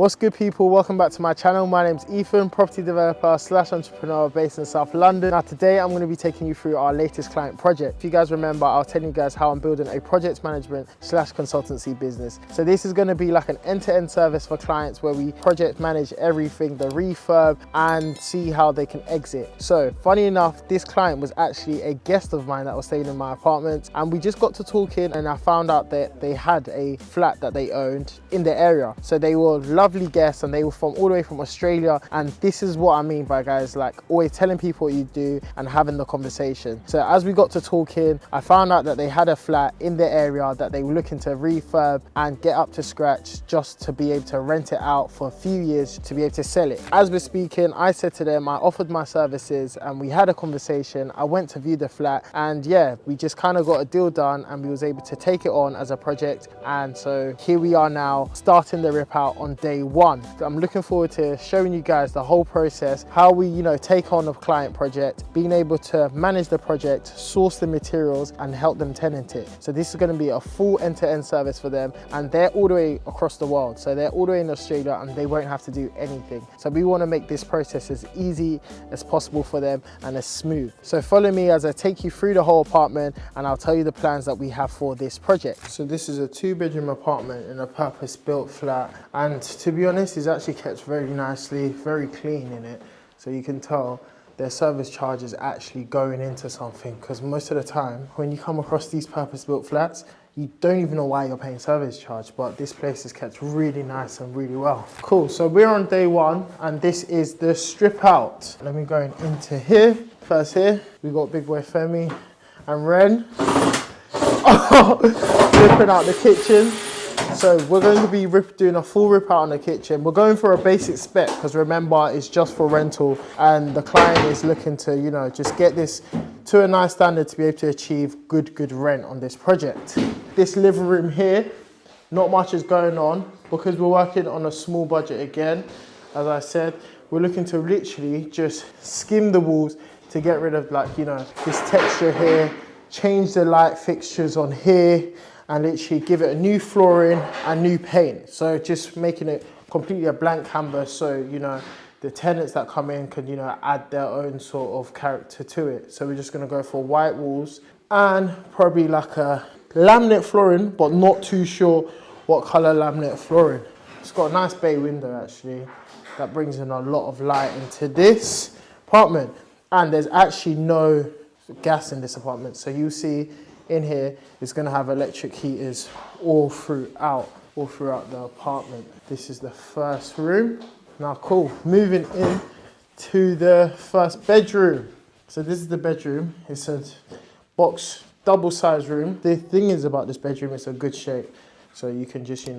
What's good, people? Welcome back to my channel. My name's Ethan, property developer / entrepreneur based in South London. Now today I'm going to be taking you through our latest client project. If you guys remember, I was telling you guys how I'm building a project management / consultancy business. So this is going to be like an end-to-end service for clients where we project manage everything, the refurb, and see how they can exit. So funny enough, this client was actually a guest of mine that was staying in my apartment, and we just got to talking and I found out that they had a flat that they owned in the area. So they were lovely guests and they were from all the way from Australia, and this is what I mean by, guys, like always telling people what you do and having the conversation. So as we got to talking, I found out that they had a flat in the area that they were looking to refurb and get up to scratch just to be able to rent it out for a few years to be able to sell it. As we're speaking, I said to them, I offered my services and we had a conversation. I went to view the flat and yeah, we just kind of got a deal done and we was able to take it on as a project. And so here we are now starting the rip out on day one. I'm looking forward to showing you guys the whole process, how we, take on a client project, being able to manage the project, source the materials and help them tenant it. So this is going to be a full end-to-end service for them, and they're all the way across the world. So they're all the way in Australia and they won't have to do anything. So we want to make this process as easy as possible for them and as smooth. So follow me as I take you through the whole apartment and I'll tell you the plans that we have for this project. So this is a 2-bedroom apartment in a purpose-built flat, and to be honest, it's actually kept very nicely, very clean in it. So you can tell their service charge is actually going into something, because most of the time when you come across these purpose-built flats, you don't even know why you're paying service charge, but this place is kept really nice and really well. Cool, so we're on day one and this is the strip out. Let me go into here. First here, we got big boy Femi and Ren. Ripping out the kitchen. So we're going to be doing a full rip out on the kitchen. We're going for a basic spec because remember, it's just for rental and the client is looking to, just get this to a nice standard to be able to achieve good rent on this project. This living room here, not much is going on because we're working on a small budget again. As I said, we're looking to literally just skim the walls to get rid of this texture here, change the light fixtures on here, and literally give it a new flooring and new paint. So just making it completely a blank canvas so, the tenants that come in can, add their own sort of character to it. So we're just gonna go for white walls and probably like a laminate flooring, but not too sure what color laminate flooring. It's got a nice bay window actually. That brings in a lot of light into this apartment. And there's actually no gas in this apartment. So you see in here, it's going to have electric heaters all throughout the apartment. This is the first room. Now cool, moving in to the first bedroom. So this is the bedroom. It's a box double size room. The thing is about this bedroom, it's a good shape. So you can just,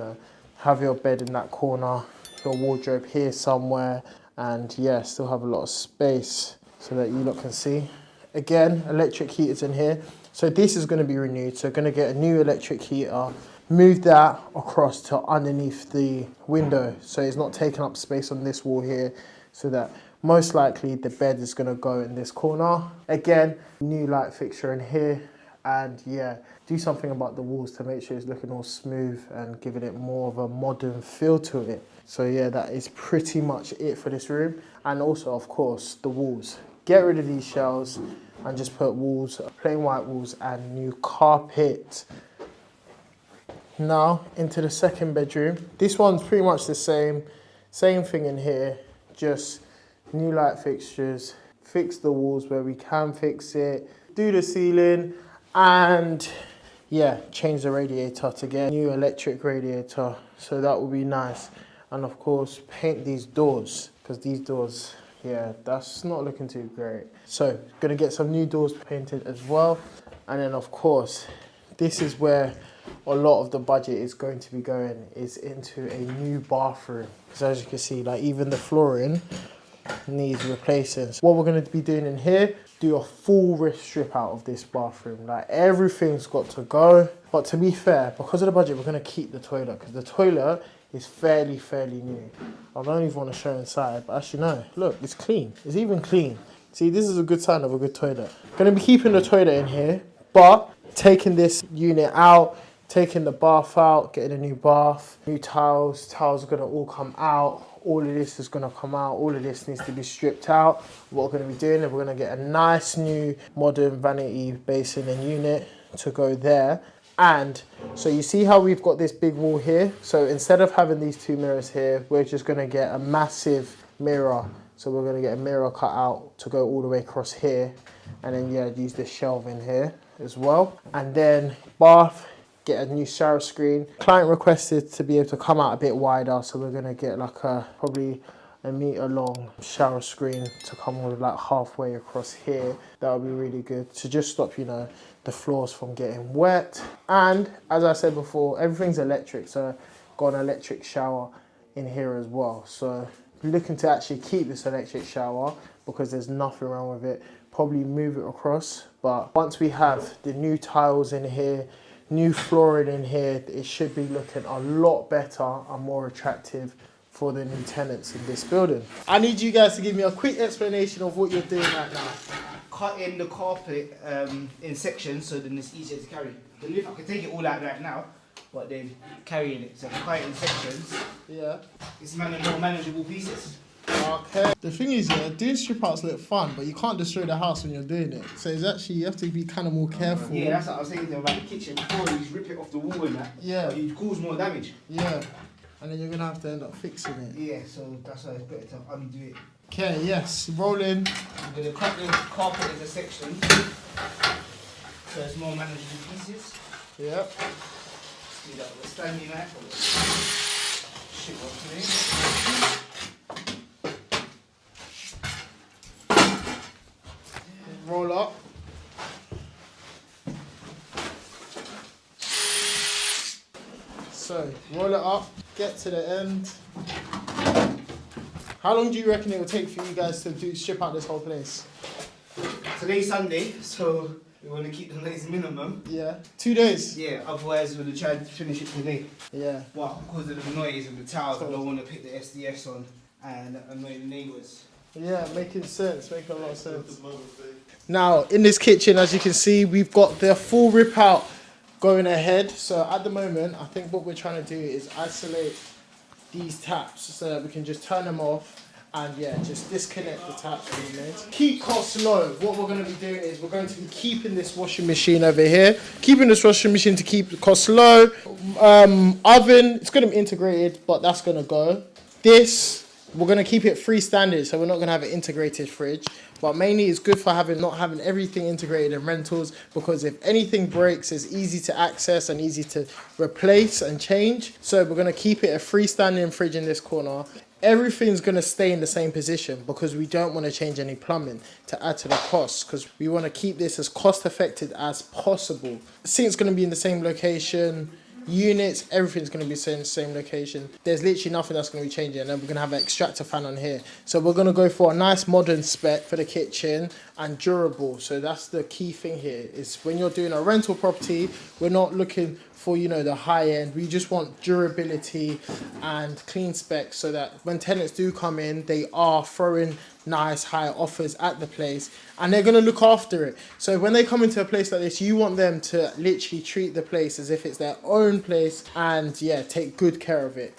have your bed in that corner, your wardrobe here somewhere, and yeah, still have a lot of space so that you lot can see. Again, electric heaters in here. So this is going to be renewed. So going to get a new electric heater, move that across to underneath the window. So it's not taking up space on this wall here, so that most likely the bed is going to go in this corner. Again, new light fixture in here. And yeah, do something about the walls to make sure it's looking all smooth and giving it more of a modern feel to it. So yeah, that is pretty much it for this room. And also, of course, the walls. Get rid of these shelves and just put walls, plain white walls and new carpet. Now into the second bedroom. This one's pretty much the same thing in here, just new light fixtures, fix the walls where we can fix it, do the ceiling, and yeah, change the radiator to get a new electric radiator. So that will be nice. And of course, paint these doors, because these doors, yeah, that's not looking too great. So gonna get some new doors painted as well. And then of course, this is where a lot of the budget is going to be going, is into a new bathroom. Because as you can see, even the flooring needs replacing. So what we're gonna be doing in here, do a full strip out of this bathroom. Everything's got to go. But to be fair, because of the budget, we're gonna keep the toilet, because the toilet is fairly new. I don't even want to show inside, but actually no, look, it's clean. It's even clean. See, this is a good sign of a good toilet. Gonna be keeping the toilet in here, but taking this unit out, taking the bath out, getting a new bath, new tiles. Tiles are gonna all come out. All of this is gonna come out. All of this needs to be stripped out. What we're gonna be doing is we're gonna get a nice new modern vanity basin and unit to go there. And so you see how we've got this big wall here? So instead of having these two mirrors here, we're just gonna get a massive mirror. So we're gonna get a mirror cut out to go all the way across here. And then yeah, use this shelving here as well. And then bath, get a new shower screen. Client requested to be able to come out a bit wider. So we're gonna get like probably a meter long shower screen to come with like halfway across here. That would be really good to just stop, you know, the floors from getting wet. And as I said before, everything's electric. So got an electric shower in here as well. So looking to actually keep this electric shower because there's nothing wrong with it. Probably move it across. But once we have the new tiles in here, new flooring in here, it should be looking a lot better and more attractive for the new tenants in this building. I need you guys to give me a quick explanation of what you're doing right now. Cutting the carpet in sections so then it's easier to carry. The lift, I can take it all out right now, but then carrying it, so I can cut it in sections. Yeah. It's more manageable pieces. Okay. The thing is, yeah, doing strip outs look fun, but you can't destroy the house when you're doing it. So it's actually, you have to be kind of more careful. Yeah, that's what I was thinking about the kitchen before. You just rip it off the wall and that. Yeah. But you cause more damage. Yeah. And then you're gonna have to end up fixing it. Yeah, so that's why it's better to undo it. Okay, yes, rolling. I'm gonna cut the carpet into sections so it's more manageable pieces. Yep. Do that with a Stanley knife or shit off today. Roll up. So, roll it up, get to the end. How long do you reckon it will take for you guys to strip out this whole place? Today's Sunday, so we want to keep the days minimum. Yeah. 2 days? Yeah, otherwise we're going to try to finish it today. Yeah. But because of the noise and the tiles, I don't want to put the SDS on and annoy the neighbours. Yeah, making sense, making a lot of sense. Now, in this kitchen, as you can see, we've got the full rip out going ahead. So at the moment, I think what we're trying to do is isolate these taps so that we can just turn them off and yeah, just disconnect the taps we made. Keep costs low. What we're going to be doing is we're going to be keeping this washing machine over here. Keeping this washing machine to keep the costs low. Oven, it's going to be integrated, but that's going to go. This, we're going to keep it freestanding, so we're not going to have an integrated fridge. But mainly it's good for not having everything integrated in rentals, because if anything breaks, it's easy to access and easy to replace and change. So we're going to keep it a freestanding fridge in this corner. Everything's going to stay in the same position because we don't want to change any plumbing to add to the cost, because we want to keep this as cost effective as possible. The sink's going to be in the same location. Units, everything's going to be in the same location. There's literally nothing that's going to be changing. And then we're going to have an extractor fan on here. So we're going to go for a nice modern spec for the kitchen and durable. So that's the key thing here, is when you're doing a rental property, we're not looking for, you know, the high end. We just want durability and clean specs so that when tenants do come in, they are throwing nice high offers at the place and they're going to look after it. So when they come into a place like this, you want them to literally treat the place as if it's their own place and yeah, take good care of it.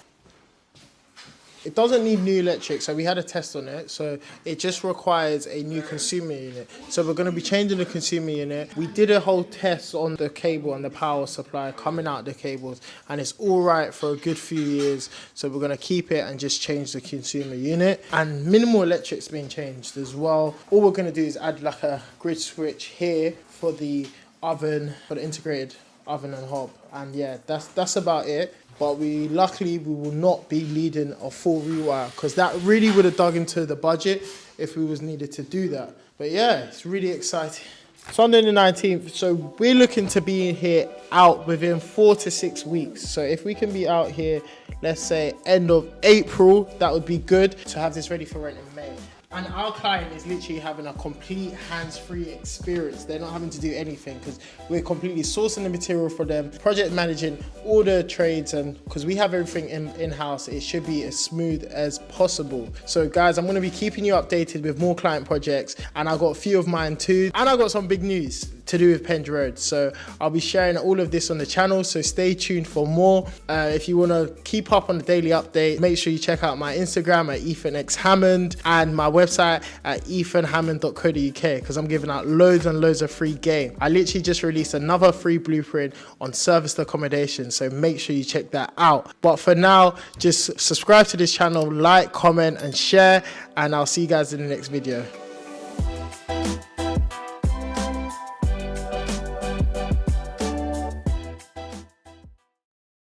It doesn't need new electric, so we had a test on it. So it just requires a new consumer unit. So we're going to be changing the consumer unit. We did a whole test on the cable and the power supply coming out the cables, and it's all right for a good few years. So we're going to keep it and just change the consumer unit. And minimal electric's been changed as well. All we're going to do is add like a grid switch here for the oven, for the integrated oven and hob. And yeah, that's about it. But luckily we will not be needing a full rewire, because that really would have dug into the budget if we was needed to do that. But yeah, it's really exciting. Sunday the 19th, so we're looking to be here out within 4 to 6 weeks. So if we can be out here, let's say end of April, that would be good to have this ready for rent in May. And our client is literally having a complete hands-free experience. They're not having to do anything because we're completely sourcing the material for them, project managing all the trades, and because we have everything in-house, it should be as smooth as possible. So guys, I'm going to be keeping you updated with more client projects, and I got a few of mine too. And I got some big news. to do with Penge Road. So I'll be sharing all of this on the channel, so stay tuned for more. If you want to keep up on the daily update, make sure you check out my Instagram at EthanXHammond and my website at ethanhammond.co.uk, because I'm giving out loads and loads of free game. I literally just released another free blueprint on serviced accommodation, so make sure you check that out. But for now, just subscribe to this channel, like, comment and share, and I'll see you guys in the next video.